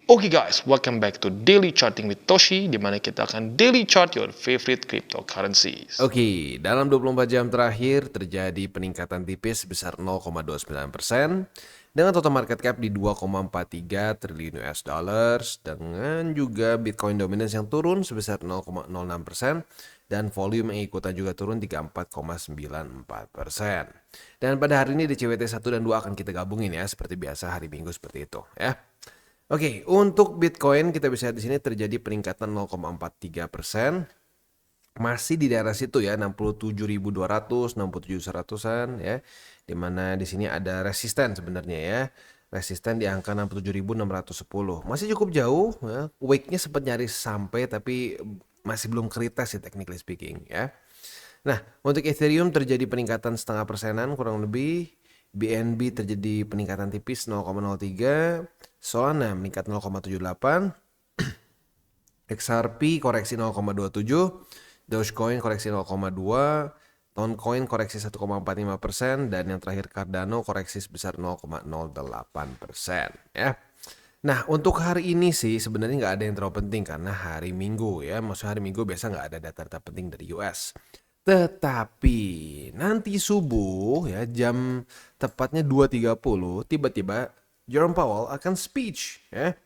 Oke guys, welcome back to Daily Charting with Toshi, di mana kita akan daily chart your favorite cryptocurrencies. Oke, dalam 24 jam terakhir terjadi peningkatan tipis sebesar 0,29% dengan total market cap di 2,43 triliun US dollars dengan juga Bitcoin dominance yang turun sebesar 0,06% dan volume yang ikutan juga turun 34,94%. Dan pada hari ini di CWT 1 dan 2 akan kita gabungin ya seperti biasa hari Minggu seperti itu ya. Oke, untuk Bitcoin kita bisa lihat di sini terjadi peningkatan 0,43%. Masih di daerah situ ya, 67.200, 67.100-an ya. Dimana di sini ada resisten sebenarnya ya. Resisten di angka 67.610. Masih cukup jauh ya. Wake-nya sempat nyaris sampai tapi masih belum retest sih technically speaking ya. Nah, untuk Ethereum terjadi peningkatan setengah persenan kurang lebih. BNB terjadi peningkatan tipis 0,03, Solana meningkat 0,78, XRP koreksi 0,27, Dogecoin koreksi 0,2, Toncoin koreksi 1,45%, dan yang terakhir Cardano koreksi sebesar 0,08% ya. Nah, untuk hari ini sih sebenarnya nggak ada yang terlalu penting karena hari Minggu ya. Maksudnya hari Minggu biasa nggak ada data-data penting dari US. Tetapi nanti subuh ya jam tepatnya 2.30 tiba-tiba Jerome Powell akan speech ya.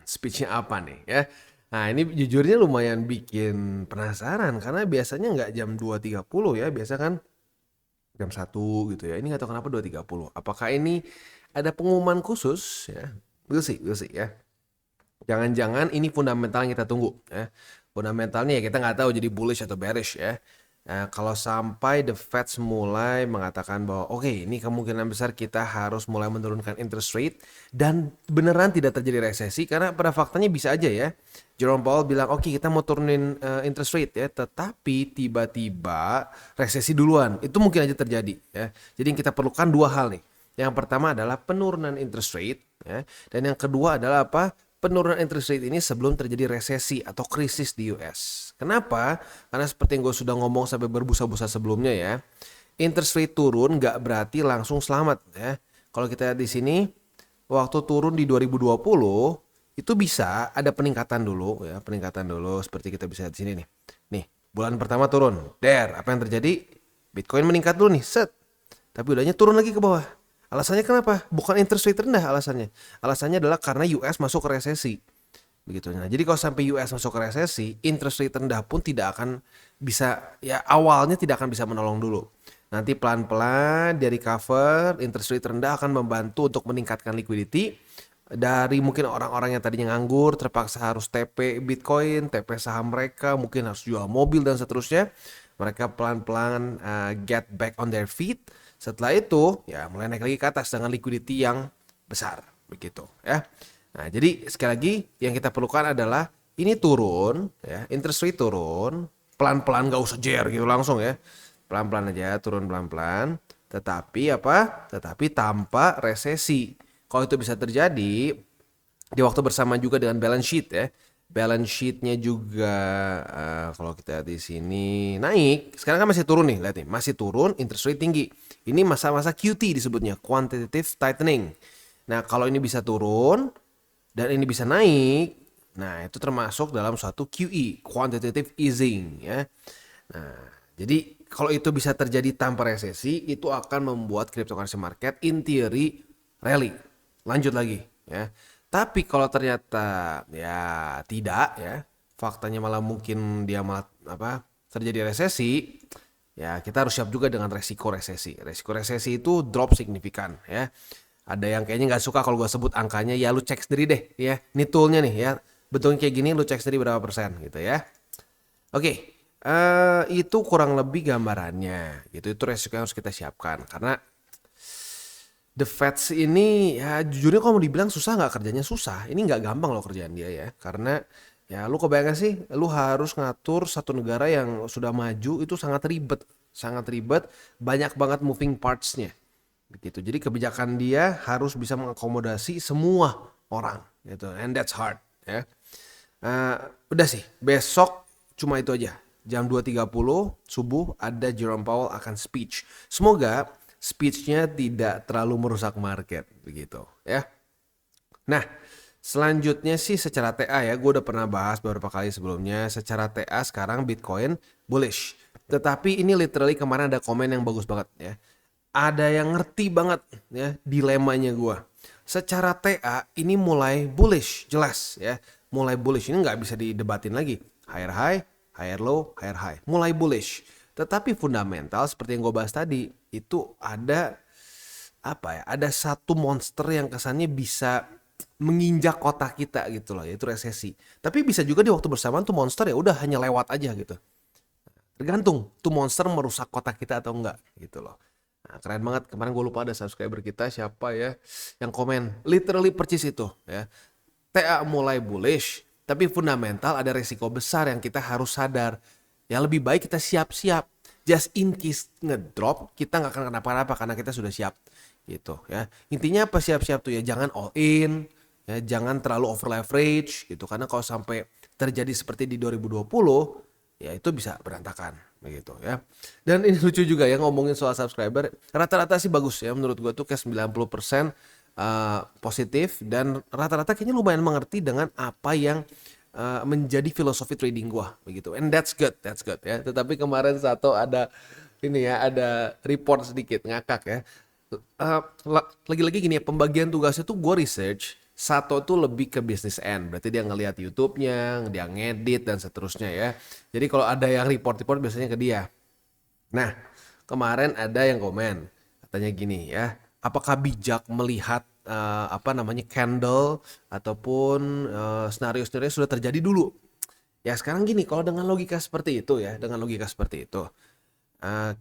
Speechnya apa nih ya? Nah ini jujurnya lumayan bikin penasaran karena biasanya nggak jam 2.30 ya. Biasa kan jam 1 gitu ya. Ini nggak tahu kenapa 2.30. Apakah ini ada pengumuman khusus ya? We'll see ya. Jangan-jangan ini fundamental yang kita tunggu ya. Fundamentalnya ya kita nggak tahu jadi bullish atau bearish ya. Nah, kalau sampai the Fed mulai mengatakan bahwa oke, ini kemungkinan besar kita harus mulai menurunkan interest rate dan beneran tidak terjadi resesi karena pada faktanya bisa aja ya. Jerome Powell bilang oke, kita mau turunin interest rate ya, tetapi tiba-tiba resesi duluan. Itu mungkin aja terjadi ya. Jadi yang kita perlukan dua hal nih. Yang pertama adalah penurunan interest rate ya, dan yang kedua adalah apa? Penurunan interest rate ini sebelum terjadi resesi atau krisis di US. Kenapa? Karena seperti yang gue sudah ngomong sampai berbusa-busa sebelumnya ya, interest rate turun nggak berarti langsung selamat ya. Kalau kita lihat di sini, waktu turun di 2020 itu bisa ada peningkatan dulu ya, peningkatan dulu seperti kita bisa lihat di sini nih. Nih, bulan pertama turun, apa yang terjadi? Bitcoin meningkat dulu nih, set. Tapi udahnya turun lagi ke bawah. Alasannya kenapa? Bukan interest rate rendah alasannya. Alasannya adalah karena US masuk ke resesi. Begitu. Nah, jadi kalau sampai US masuk ke resesi, interest rate rendah pun tidak akan bisa ya awalnya tidak akan bisa menolong dulu. Nanti pelan-pelan dari cover, interest rate rendah akan membantu untuk meningkatkan liquidity dari mungkin orang-orang yang tadinya nganggur terpaksa harus TP Bitcoin, TP saham mereka, mungkin harus jual mobil dan seterusnya. Mereka pelan-pelan get back on their feet. Setelah itu ya mulai naik lagi ke atas dengan liquidity yang besar begitu ya. Nah, jadi sekali lagi yang kita perlukan adalah ini turun ya, interest rate turun, pelan-pelan gak usah jer gitu langsung ya. Pelan-pelan aja turun pelan-pelan, tetapi apa? Tetapi tanpa resesi. Kalau itu bisa terjadi di waktu bersama juga dengan balance sheet ya. Balance sheetnya juga kalau kita di sini naik, sekarang kan masih turun nih, lihat nih, masih turun, interest rate tinggi. Ini masa-masa QT disebutnya, quantitative tightening. Nah, kalau ini bisa turun dan ini bisa naik, nah itu termasuk dalam suatu QE, quantitative easing ya. Nah, jadi kalau itu bisa terjadi tanpa resesi, itu akan membuat cryptocurrency market in theory rally. Lanjut lagi ya. Tapi kalau ternyata ya tidak ya, faktanya malah mungkin dia malah apa terjadi resesi, ya kita harus siap juga dengan resiko resesi. Resiko resesi itu drop signifikan ya. Ada yang kayaknya nggak suka kalau gue sebut angkanya, ya lu cek sendiri deh ya. Ini toolnya nih ya. Betulnya kayak gini lu cek sendiri berapa persen gitu ya. Oke, itu kurang lebih gambarannya. Gitu, itu resiko yang harus kita siapkan karena The Feds ini ya jujurnya kalau mau dibilang susah nggak kerjanya susah. Ini nggak gampang loh kerjaan dia ya. Karena ya lu kebayang sih lu harus ngatur satu negara yang sudah maju itu sangat ribet. Sangat ribet, banyak banget moving parts-nya. Begitu. Jadi kebijakan dia harus bisa mengakomodasi semua orang gitu. And that's hard ya. Udah sih, besok cuma itu aja. Jam 2.30 subuh ada Jerome Powell akan speech. Semoga speech-nya tidak terlalu merusak market begitu ya. Nah, Selanjutnya sih secara TA ya, gue udah pernah bahas beberapa kali sebelumnya. Secara TA sekarang Bitcoin bullish. Tetapi ini literally kemarin ada komen yang bagus banget ya. Ada yang ngerti banget ya dilemanya gue. Secara TA ini mulai bullish, jelas ya. Mulai bullish, ini nggak bisa didebatin lagi. Higher high, higher low, higher high. Mulai bullish. Tetapi fundamental seperti yang gue bahas tadi, itu ada apa ya? Ada satu monster yang kesannya bisa menginjak kotak kita gitu loh, yaitu resesi. Tapi bisa juga di waktu bersamaan tuh monster ya udah hanya lewat aja gitu. Tergantung tuh monster merusak kotak kita atau enggak gitu loh. Nah, keren banget. Kemarin gue lupa ada subscriber kita siapa ya yang komen literally percis itu ya. TA mulai bullish, tapi fundamental ada resiko besar yang kita harus sadar. Ya lebih baik kita siap-siap. Just in case ngedrop, kita nggak akan kenapa-napa karena kita sudah siap gitu ya. Intinya apa siap-siap tuh ya, jangan all in, ya jangan terlalu over leverage gitu karena kalau sampai terjadi seperti di 2020 ya itu bisa berantakan begitu ya. Dan ini lucu juga ya ngomongin soal subscriber, rata-rata sih bagus ya menurut gua tuh kayak 90% positif dan rata-rata kayaknya lumayan mengerti dengan apa yang menjadi filosofi trading gua begitu. And that's good ya. Tetapi kemarin satu ada ini ya, ada report sedikit ngakak ya. Lagi-lagi gini ya, pembagian tugasnya tuh gue research. Satu tuh lebih ke business end, berarti dia ngelihat YouTube-nya, dia ngedit dan seterusnya ya. Jadi kalau ada yang report-report biasanya ke dia. Nah, kemarin ada yang komen, katanya gini ya, apakah bijak melihat apa namanya candle ataupun skenario-skenario sudah terjadi dulu? Ya sekarang gini, kalau dengan logika seperti itu ya, dengan logika seperti itu,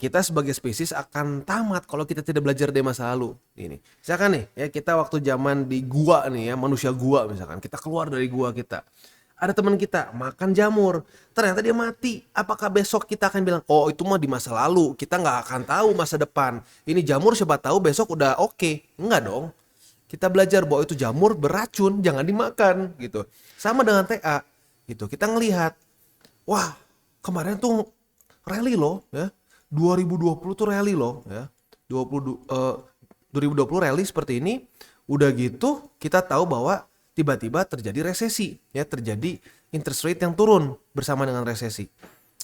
kita sebagai spesies akan tamat kalau kita tidak belajar dari masa lalu. Ini, misalkan nih ya kita waktu zaman di gua nih ya, manusia gua misalkan, kita keluar dari gua kita. Ada teman kita makan jamur, ternyata dia mati. Apakah besok kita akan bilang, oh itu mah di masa lalu, kita nggak akan tahu masa depan. Ini jamur siapa tahu besok udah oke. Enggak dong. Kita belajar bahwa itu jamur beracun, jangan dimakan gitu. Sama dengan TA gitu. Kita ngelihat, wah kemarin tuh rally loh ya. 2020 tuh rally loh ya. 2020 rally seperti ini. Udah gitu kita tahu bahwa tiba-tiba terjadi resesi ya, terjadi interest rate yang turun bersama dengan resesi.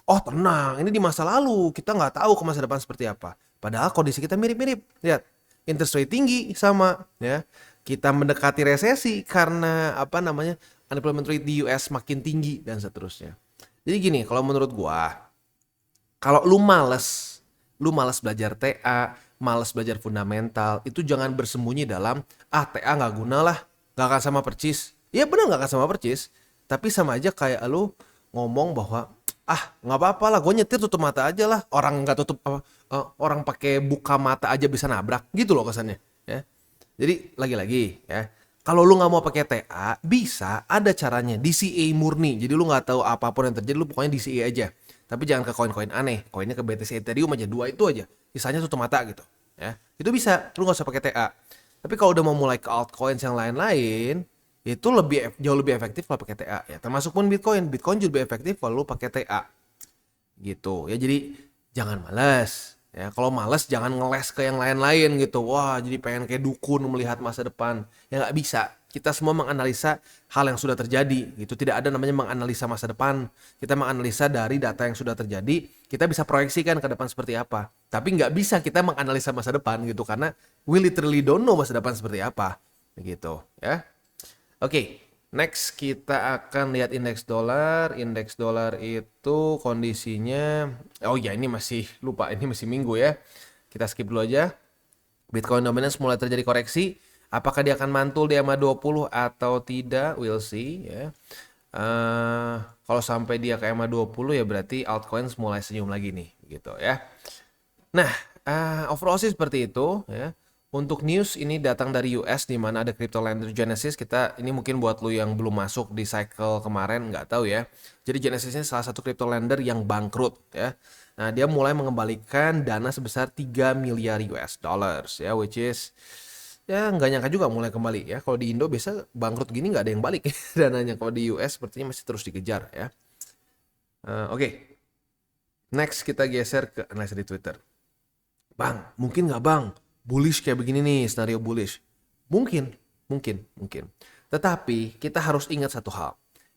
Oh tenang, ini di masa lalu, kita nggak tahu ke masa depan seperti apa. Padahal kondisi kita mirip-mirip. Lihat, interest rate tinggi sama ya. Kita mendekati resesi karena apa namanya unemployment rate di US makin tinggi dan seterusnya. Jadi gini, kalau menurut gua, kalau lu males belajar TA, males belajar fundamental, itu jangan bersembunyi dalam TA nggak guna lah, nggak akan sama percis. Iya benar nggak akan sama percis, tapi sama aja kayak lu ngomong bahwa nggak apa-apa lah, gue nyetir tutup mata aja lah, orang nggak tutup orang pakai buka mata aja bisa nabrak gitu loh kesannya ya. Jadi lagi-lagi ya, kalau lu nggak mau pakai TA bisa ada caranya DCA murni, jadi lu nggak tahu apapun yang terjadi, lu pokoknya DCA aja. Tapi jangan ke koin-koin aneh, koinnya ke BTC Ethereum aja, dua itu aja, sisanya tutup mata gitu ya. Itu bisa, lu nggak usah pakai TA. Tapi kalau udah mau mulai ke altcoins yang lain-lain, itu jauh lebih efektif kalau pakai TA ya. Termasuk pun Bitcoin juga lebih efektif kalau lu pakai TA. Gitu ya. Jadi jangan malas ya. Kalau malas jangan ngeles ke yang lain-lain gitu. Wah, jadi pengen kayak dukun melihat masa depan. Ya nggak bisa. Kita semua menganalisa hal yang sudah terjadi gitu. Tidak ada namanya menganalisa masa depan. Kita menganalisa dari data yang sudah terjadi. Kita bisa proyeksikan ke depan seperti apa. Tapi nggak bisa kita menganalisa masa depan gitu. Karena we literally don't know masa depan seperti apa. Begitu ya. Oke, next kita akan lihat indeks dolar. Indeks dolar itu kondisinya, oh ya ini masih lupa, ini masih minggu ya. Kita skip dulu aja. Bitcoin dominance mulai terjadi koreksi. Apakah dia akan mantul di EMA 20 atau tidak? We'll see ya. Kalau sampai dia ke EMA 20 ya berarti altcoins mulai senyum lagi nih gitu ya. Nah, overall sih seperti itu ya. Untuk news ini datang dari US di mana ada crypto lender Genesis. Ini mungkin buat lu yang belum masuk di cycle kemarin nggak tahu ya. Jadi Genesis ini salah satu crypto lender yang bangkrut ya. Nah, dia mulai mengembalikan dana sebesar 3 miliar US dollars ya, which is ya nggak nyangka juga mulai kembali ya. Kalau di Indo biasa bangkrut gini nggak ada yang balik dananya. Kalau di US sepertinya masih terus dikejar ya. Oke. Next kita geser ke analisa di Twitter. Bang, mungkin nggak bang bullish kayak begini nih, scenario bullish? Mungkin. Tetapi kita harus ingat satu hal.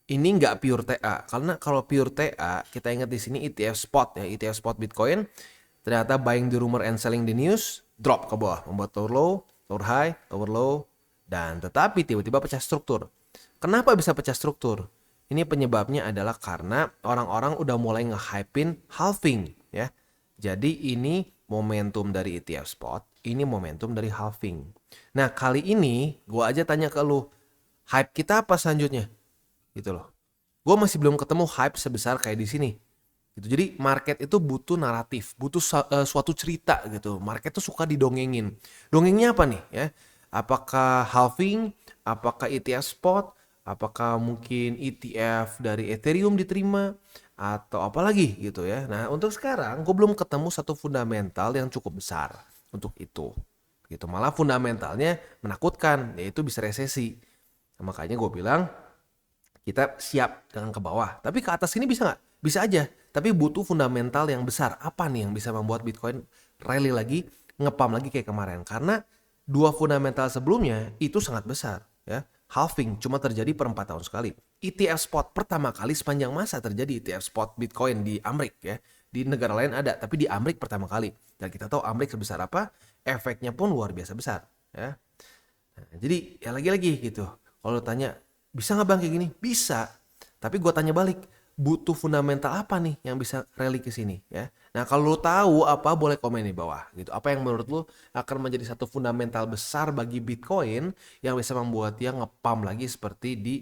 Ini nggak pure TA, karena kalau pure TA kita ingat di sini ETF spot ya, ETF spot Bitcoin. Ternyata buying the rumor and selling the news, drop ke bawah, membuat lower low, lower high, lower low, dan tetapi tiba-tiba pecah struktur. Kenapa bisa pecah struktur? Ini penyebabnya adalah karena orang-orang udah mulai nge-hypein halving ya. Jadi ini momentum dari ETF spot, ini momentum dari halving. Nah kali ini gua aja tanya ke lu, hype kita apa selanjutnya? Gitu loh. Gue masih belum ketemu hype sebesar kayak di sini. Gitu. Jadi market itu butuh naratif, butuh suatu cerita gitu. Market tuh suka didongengin. Dongengnya apa nih ya? Apakah halving? Apakah ETF spot? Apakah mungkin ETF dari Ethereum diterima? Atau apa lagi gitu ya. Nah untuk sekarang gue belum ketemu satu fundamental yang cukup besar untuk itu. Gitu. Malah fundamentalnya menakutkan, yaitu bisa resesi. Nah, makanya gue bilang kita siap dengan ke bawah. Tapi ke atas ini bisa nggak? Bisa aja. Tapi butuh fundamental yang besar. Apa nih yang bisa membuat Bitcoin rally lagi, ngepam lagi kayak kemarin? Karena dua fundamental sebelumnya itu sangat besar. Ya, halving cuma terjadi per 4 tahun sekali. ETF spot pertama kali sepanjang masa terjadi ETF spot Bitcoin di Amerika ya. Di negara lain ada, tapi di Amerika pertama kali. Dan kita tahu Amerika sebesar apa, efeknya pun luar biasa besar. Ya. Nah, jadi ya lagi-lagi gitu. Kalau tanya bisa nggak bang kayak gini? Bisa. Tapi gue tanya balik, butuh fundamental apa nih yang bisa rally ke sini ya? Nah kalau lu tahu apa boleh komen di bawah gitu. Apa yang menurut lu akan menjadi satu fundamental besar bagi Bitcoin yang bisa membuat dia ngepam lagi seperti di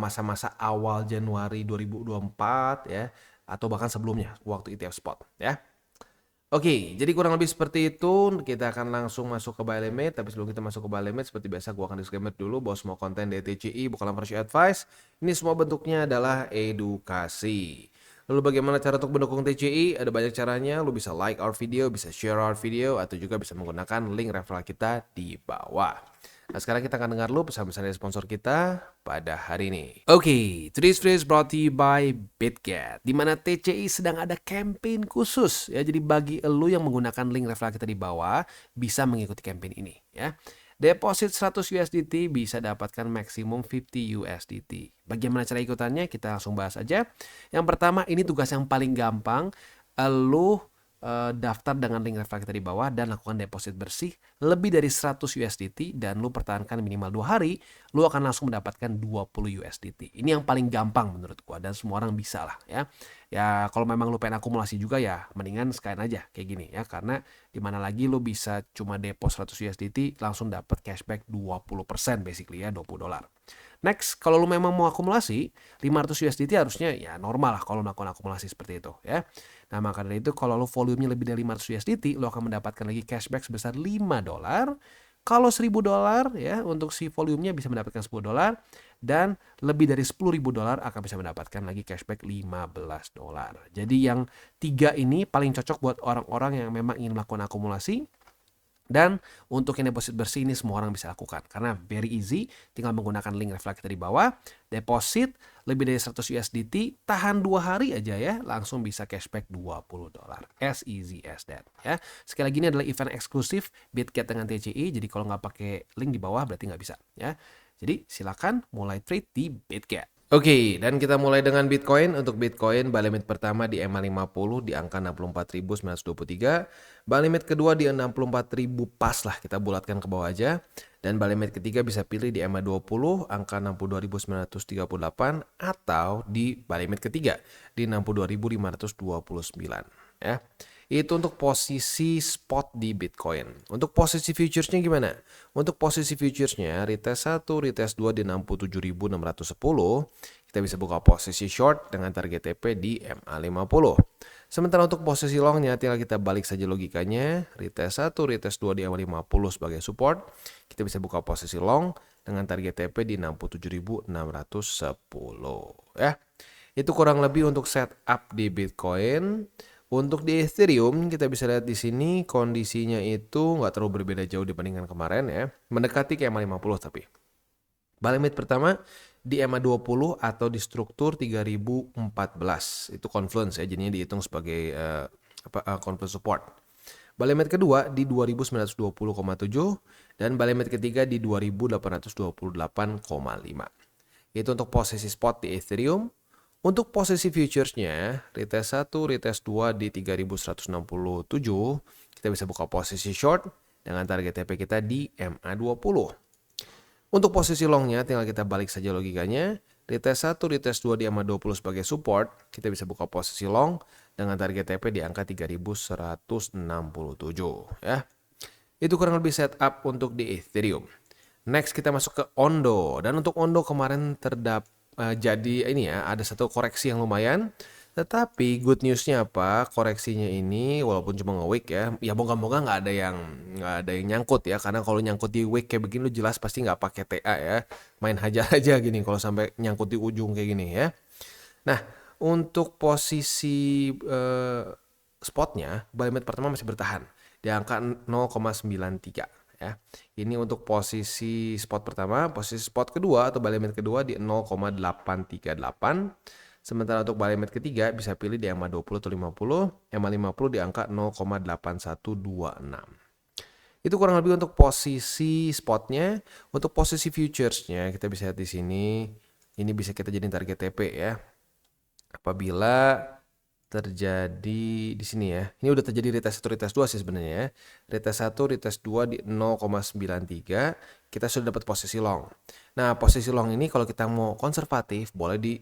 masa-masa awal Januari 2024 ya, atau bahkan sebelumnya waktu ETF spot ya. Oke, jadi kurang lebih seperti itu. Kita akan langsung masuk ke buy limit. Tapi sebelum kita masuk ke buy limit, seperti biasa gue akan disclaimer dulu bahwa semua konten DTCI bukanlah financial advice. Ini semua bentuknya adalah edukasi. Lalu bagaimana cara untuk mendukung TCI? Ada banyak caranya. Lu bisa like our video, bisa share our video, atau juga bisa menggunakan link referral kita di bawah. Nah sekarang kita akan dengar lu pesan-pesan dari sponsor kita pada hari ini. Oke, today's video is brought to you by BitGet, di mana TCI sedang ada campaign khusus ya. Jadi bagi lu yang menggunakan link referral kita di bawah bisa mengikuti campaign ini ya. Deposit 100 USDT bisa dapatkan maksimum 50 USDT. Bagaimana cara ikutannya? Kita langsung bahas aja. Yang pertama, ini tugas yang paling gampang. Lu daftar dengan link referral kita di bawah dan lakukan deposit bersih lebih dari 100 USDT dan lu pertahankan minimal 2 hari, lu akan langsung mendapatkan 20 USDT. Ini yang paling gampang menurut gua dan semua orang bisa lah ya. Ya kalau memang lu pengen akumulasi juga ya mendingan sekalian aja kayak gini ya, karena dimana lagi lu bisa cuma depo 100 USDT langsung dapat cashback 20% basically ya, $20. Next, kalau lu memang mau akumulasi 500 USDT harusnya ya normal lah kalau melakukan akumulasi seperti itu ya. Nah maka dari itu kalau lu volumenya lebih dari 500 USDT lu akan mendapatkan lagi cashback sebesar $5. Kalau $1.000 ya untuk si volumenya bisa mendapatkan $10 dan lebih dari $10.000 akan bisa mendapatkan lagi cashback $15. Jadi yang tiga ini paling cocok buat orang-orang yang memang ingin melakukan akumulasi. Dan untuk yang deposit bersih ini semua orang bisa lakukan karena very easy, tinggal menggunakan link referral kita di bawah, deposit lebih dari 100 USDT, tahan 2 hari aja ya, langsung bisa cashback $20. As easy as that ya. Sekali lagi ini adalah event eksklusif BitGet dengan TCI, jadi kalau nggak pakai link di bawah berarti nggak bisa ya. Jadi silakan mulai trade di BitGet. Oke, dan kita mulai dengan Bitcoin. Untuk Bitcoin, buy limit pertama di EMA50 di angka 64.923. Buy limit kedua di 64.000 pas lah, kita bulatkan ke bawah aja. Dan buy limit ketiga bisa pilih di EMA20 angka 62.938 atau di buy limit ketiga di 62.529 ya. Itu untuk posisi spot di Bitcoin. Untuk posisi futuresnya gimana? Untuk posisi futuresnya retest 1, retest 2 di 67.610. Kita bisa buka posisi short dengan target TP di MA50. Sementara untuk posisi longnya tinggal kita balik saja logikanya. Retest 1, retest 2 di MA50 sebagai support. Kita bisa buka posisi long dengan target TP di 67.610 ya. Itu kurang lebih untuk setup di Bitcoin. Untuk di Ethereum kita bisa lihat di sini kondisinya itu nggak terlalu berbeda jauh dibandingkan kemarin ya. Mendekati ke EMA50 tapi. Buy limit pertama di EMA20 atau di struktur 3014. Itu confluence ya, jadinya dihitung sebagai confluence support. Buy limit kedua di 2920,7 dan buy limit ketiga di 2828,5. Itu untuk posisi spot di Ethereum. Untuk posisi futuresnya, retest 1, retest 2 di 3167, kita bisa buka posisi short dengan target TP kita di MA20. Untuk posisi longnya, tinggal kita balik saja logikanya. Retest 1, retest 2 di MA20 sebagai support, kita bisa buka posisi long dengan target TP di angka 3167 ya. Itu kurang lebih setup untuk di Ethereum. Next kita masuk ke Ondo, dan untuk Ondo kemarin jadi ini ya, ada satu koreksi yang lumayan. Tetapi good newsnya apa? Koreksinya ini walaupun cuma nge-wick ya moga-moga nggak ada yang nyangkut ya. Karena kalau nyangkut di wick kayak begini lu jelas pasti nggak pakai TA ya. Main hajar aja gini kalau sampai nyangkut di ujung kayak gini ya. Nah, untuk posisi spotnya, buy limit pertama masih bertahan di angka 0,93 ya. Ini untuk posisi spot pertama, posisi spot kedua atau buy limit kedua di 0,838. Sementara untuk buy limit ketiga bisa pilih di MA20 atau 50, MA50 di angka 0,8126. Itu kurang lebih untuk posisi spotnya. Untuk posisi futuresnya kita bisa lihat di sini. Ini bisa kita jadiin target TP ya. Apabila terjadi di sini ya. Ini udah terjadi retest 1, retest 2 sih sebenarnya ya. Retest 1, retest 2 di 0,93, kita sudah dapat posisi long. Nah, posisi long ini kalau kita mau konservatif boleh di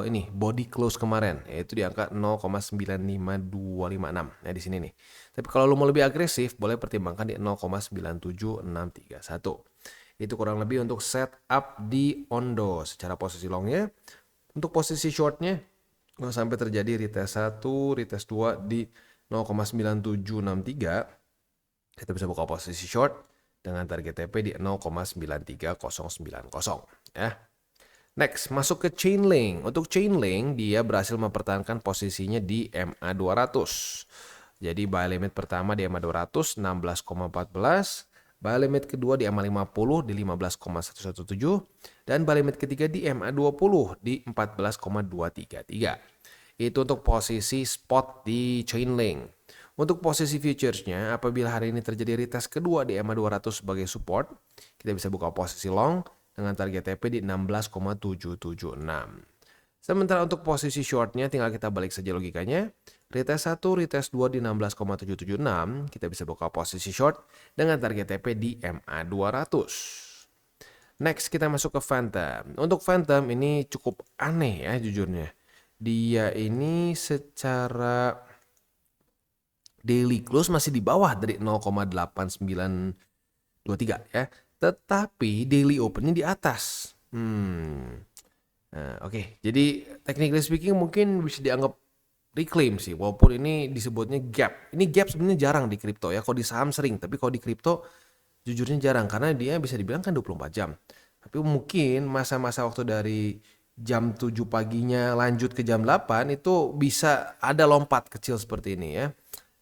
ini body close kemarin, yaitu di angka 0,95256. Nah, di sini nih. Tapi kalau lu mau lebih agresif, boleh pertimbangkan di 0,97631. Itu kurang lebih untuk setup di Ondo secara posisi longnya. Untuk posisi shortnya, kalau sampai terjadi retest 1, retest 2 di 0,9763, kita bisa buka posisi short dengan target TP di 0,93090 ya. Next, masuk ke Chainlink. Untuk Chainlink, dia berhasil mempertahankan posisinya di MA200. Jadi buy limit pertama di MA200 16,14, buy limit kedua di MA50 di 15,117, dan buy limit ketiga di MA20 di 14,233. Itu untuk posisi spot di Chainlink. Untuk posisi futuresnya, apabila hari ini terjadi retest kedua di MA200 sebagai support, kita bisa buka posisi long dengan target TP di 16,776. Sementara untuk posisi shortnya tinggal kita balik saja logikanya. Retest 1, retest 2 di 16,776, kita bisa buka posisi short dengan target TP di MA200. Next kita masuk ke Phantom. Untuk Phantom ini cukup aneh ya jujurnya. Dia ini secara daily close masih di bawah dari 0,8923 ya. Tetapi daily opennya di atas. Oke. Jadi technically speaking mungkin bisa dianggap reclaim sih. Walaupun ini disebutnya gap. Ini gap sebenarnya jarang di kripto ya. Kalau di saham sering. Tapi kalau di kripto jujurnya jarang. Karena dia bisa dibilang kan 24 jam. Tapi mungkin masa-masa waktu dari jam 7 paginya lanjut ke jam 8 itu bisa ada lompat kecil seperti ini ya.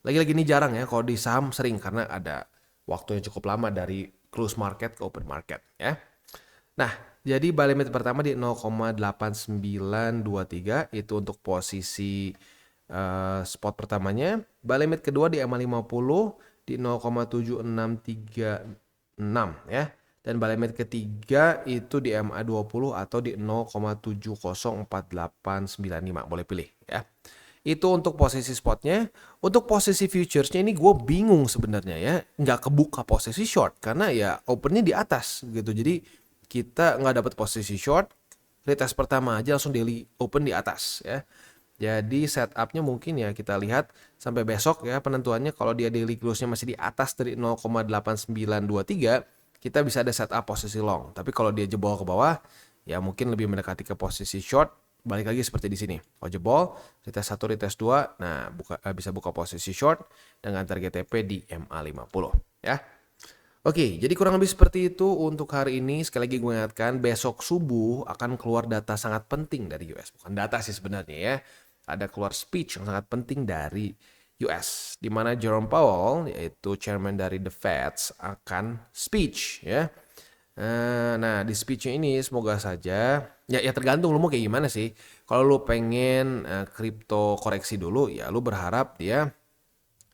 Lagi-lagi ini jarang ya. Kalau di saham sering karena ada waktu yang cukup lama dari close market ke open market ya. Nah, jadi buy limit pertama di 0,8923 itu untuk posisi spot pertamanya. Buy limit kedua di MA50 di 0,7636 ya. Dan buy limit ketiga itu di MA20 atau di 0,704895. Boleh pilih ya. Itu untuk posisi spotnya. Untuk posisi futuresnya ini gue bingung sebenarnya ya. Nggak kebuka posisi short. Karena ya opennya di atas gitu. Jadi kita nggak dapat posisi short. Retest pertama aja langsung daily open di atas ya. Jadi setupnya mungkin ya kita lihat sampai besok ya penentuannya. Kalau dia daily close-nya masih di atas dari 0,8923. Kita bisa ada setup posisi long. Tapi kalau dia jebol ke bawah ya mungkin lebih mendekati ke posisi short. Balik lagi seperti di sini. Kalau jebol, retest 1, retest 2, nah bisa buka posisi short dengan target TP di MA50 ya. Oke, jadi kurang lebih seperti itu untuk hari ini. Sekali lagi gue ingatkan, besok subuh akan keluar data sangat penting dari US. Bukan data sih sebenarnya ya. Ada keluar speech yang sangat penting dari US. Di mana Jerome Powell, yaitu chairman dari The Fed, akan speech ya. Nah di speechnya ini semoga saja ya tergantung lu mau kayak gimana sih. Kalau lu pengen kripto koreksi dulu ya lu berharap dia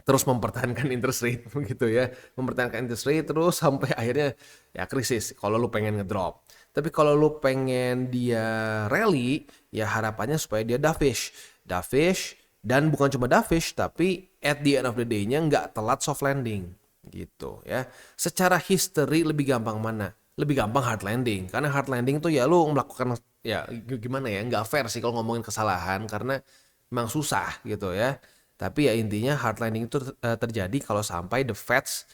terus mempertahankan interest rate gitu ya. Mempertahankan interest rate terus sampai akhirnya ya krisis kalau lu pengen ngedrop. Tapi kalau lu pengen dia rally, ya harapannya supaya dia dovish. Dovish, dan bukan cuma dovish, tapi at the end of the day-nya nggak telat soft landing gitu ya. Secara history lebih gampang mana? Lebih gampang hard landing. Karena hard landing tuh ya lu melakukan, ya gimana ya, nggak fair sih kalau ngomongin kesalahan karena memang susah gitu ya. Tapi ya intinya hard landing itu terjadi kalau sampai the Feds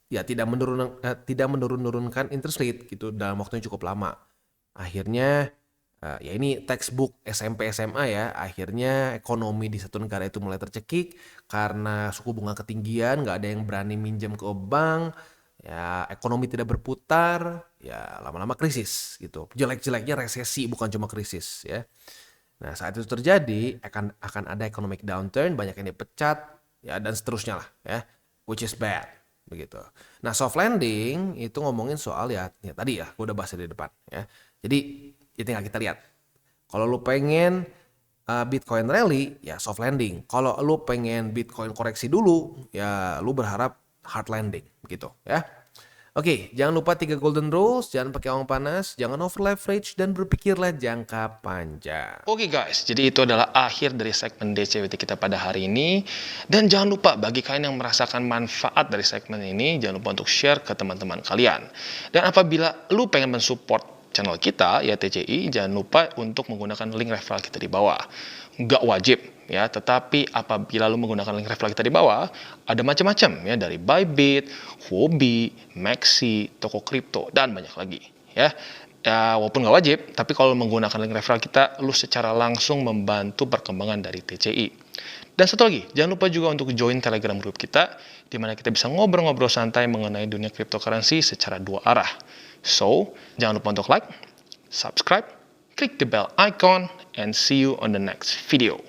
ya tidak menurunkan interest rate gitu dalam waktu yang cukup lama. Akhirnya ya ini textbook SMP SMA ya. Akhirnya ekonomi di satu negara itu mulai tercekik karena suku bunga ketinggian, nggak ada yang berani minjem ke bank. Ya ekonomi tidak berputar, ya lama-lama krisis gitu. Jelek-jeleknya resesi bukan cuma krisis ya. Nah, saat itu terjadi akan ada economic downturn, banyak yang dipecat, ya dan seterusnya lah, ya, which is bad, begitu. Nah, soft landing itu ngomongin soal ya tadi ya, gue udah bahas di depan, ya. Jadi itu tinggal kita lihat. Kalau lu pengen Bitcoin rally, ya soft landing. Kalau lu pengen Bitcoin koreksi dulu, ya lu berharap hard landing, gitu, ya. Oke, jangan lupa 3 golden rules, jangan pakai uang panas, jangan over leverage, dan berpikirlah jangka panjang. Oke guys, jadi itu adalah akhir dari segmen DCWT kita pada hari ini. Dan jangan lupa bagi kalian yang merasakan manfaat dari segmen ini, jangan lupa untuk share ke teman-teman kalian. Dan apabila lu pengen mensupport channel kita, ya TCI, jangan lupa untuk menggunakan link referral kita di bawah. Nggak wajib, ya, tetapi apabila lu menggunakan link referral kita di bawah, ada macam-macam ya, dari Bybit, Huobi, Maxi, toko kripto, dan banyak lagi, ya. Ya, walaupun nggak wajib, tapi kalau menggunakan link referral kita, lu secara langsung membantu perkembangan dari TCI. Dan satu lagi, jangan lupa juga untuk join Telegram group kita, di mana kita bisa ngobrol-ngobrol santai mengenai dunia cryptocurrency secara dua arah. So, jangan lupa untuk like, subscribe, click the bell icon, and see you on the next video.